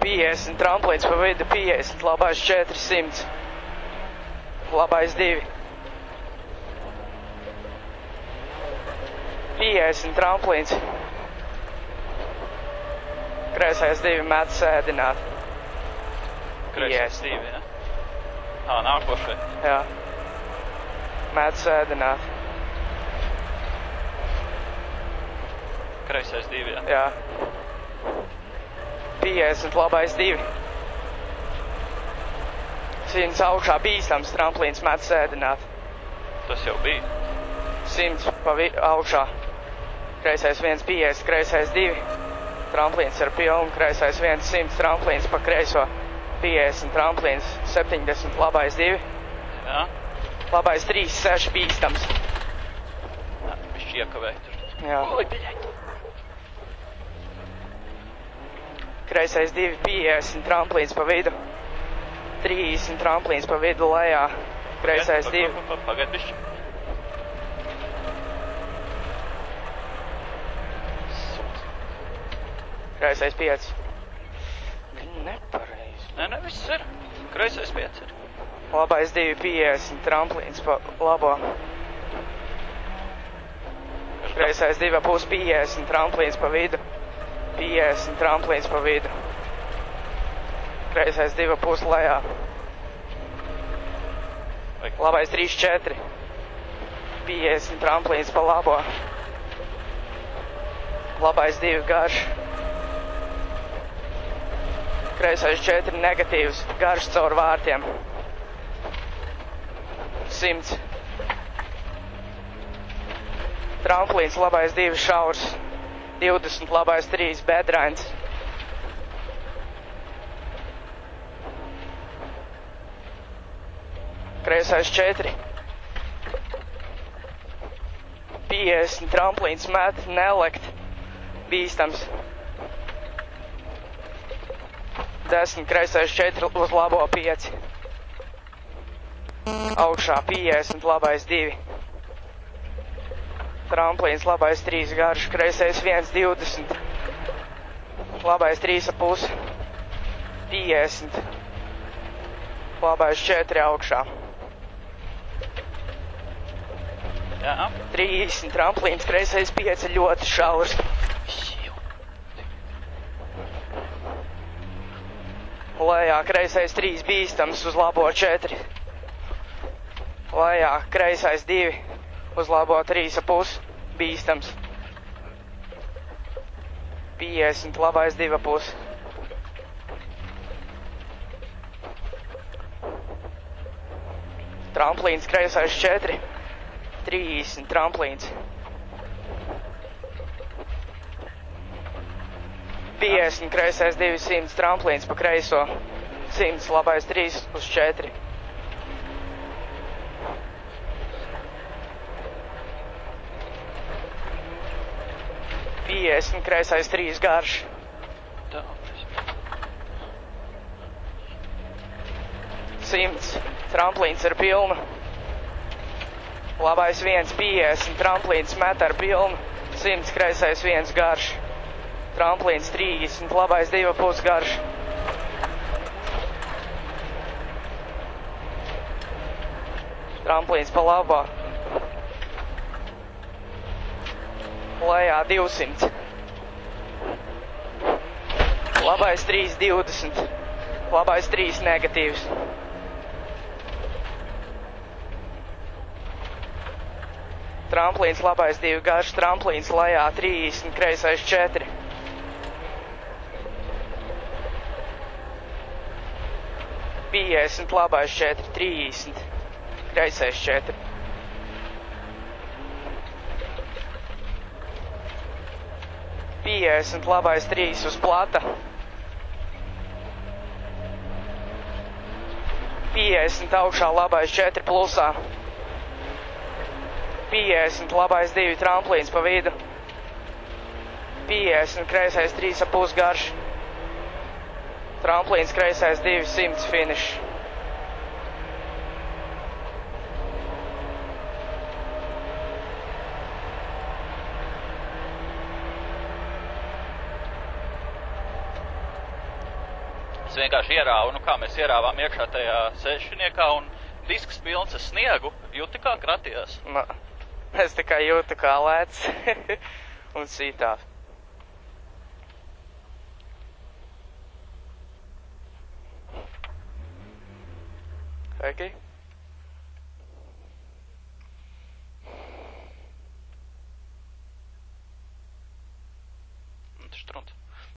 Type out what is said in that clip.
50 tramplīns pa vidu, 50, labais 400, labais 2. 50 tramplīns. Kreisais 2 met sēdināt. Kreisais 2, ja? Nākošai. Jā. Met sēdināt. Kreisais 2, ja? Jā. 50, labais 2. 100 augšā bīstams tramplīns met sēdināt. Tas jau bija. 100 pa augšā. Kreisais 1, 50, kreisais 2. Tramplīns ar pilnu, kreisais 1, 100 tramplīns pa kreiso. 50 tramplīns, 70, labais 2. Jā. Labais 3, 6 bīstams. Jā, bišķi iekavēj tur. Jā. Oi, biļeķi. Kreisais 2, 50 tramplīns pa vidu. 30 tramplīns pa vidu lejā. Kreisais 2. Pagaid bišķi. Kreisais 5. Nepareizi. Nē, viss ir. Kreisais 5 ir. Labais 2, 50 tramplīns pa labo. Kreisais 2, 50 tramplīns pa vidu. 50 tramplīns pa vidu. Kreisais 2 lejā. Labais 3, 4. 50 tramplīns pa labo. Labais 2 garš. Kreisais 4 negatīvs, garš caur vārtiem. 100. Tramplīns, labais 2 šaurs. 20, labais 3 bedrains. Kreisais 4. 50, tramplīns met, nelekt. Bīstams. 10, kreisais 4 uz labo 5. Augšā 50, labais 2. Tramplīns, labais 3 garš, kreisais 1, 20. Labais 3,5. 50. Labais 4 augšā. Jā. 30, tramplīns, kreisais 5 ļoti šaurs. Lejā kreisais 3 bīstams uz labo 4. Lejā kreisais 2 uz labo 3,5 bīstams. 50, labais 2,5. Tramplīns kreisais 4. 30, tramplīns. 50, kreisais 200, tramplīns pa kreiso. 100, labais 3 uz 4. Kreisais 3 garš. 100, tramplīns ar pilnu. Labais 1, 50, tramplīns met ar pilnu. 100, kreisais 1 garš. Tramplīns 30, labais 2,5 garš. Tramplīns pa labā. Lejā 200. Labais 3, 20. Labais 3 negatīvs. Tramplīns, labais 2 garš, tramplīns lejā 30, kreisais 4. 50, labais 4, 30, kreisais 4. 50, labais 3 uz plata. 50, augšā labais 4 plusā. 50, labais 2 tramplīns pa vidu. 50, kreisais 3,5 garš. Tramplīns, kreisais 200, finish. Es vienkārši ierāvu, nu kā mēs ierāvām iekšā tajā sešiniekā un disks pilns ar sniegu, jūti kā kratījās. Es tikai jūtu kā lēc un sītās. Okay.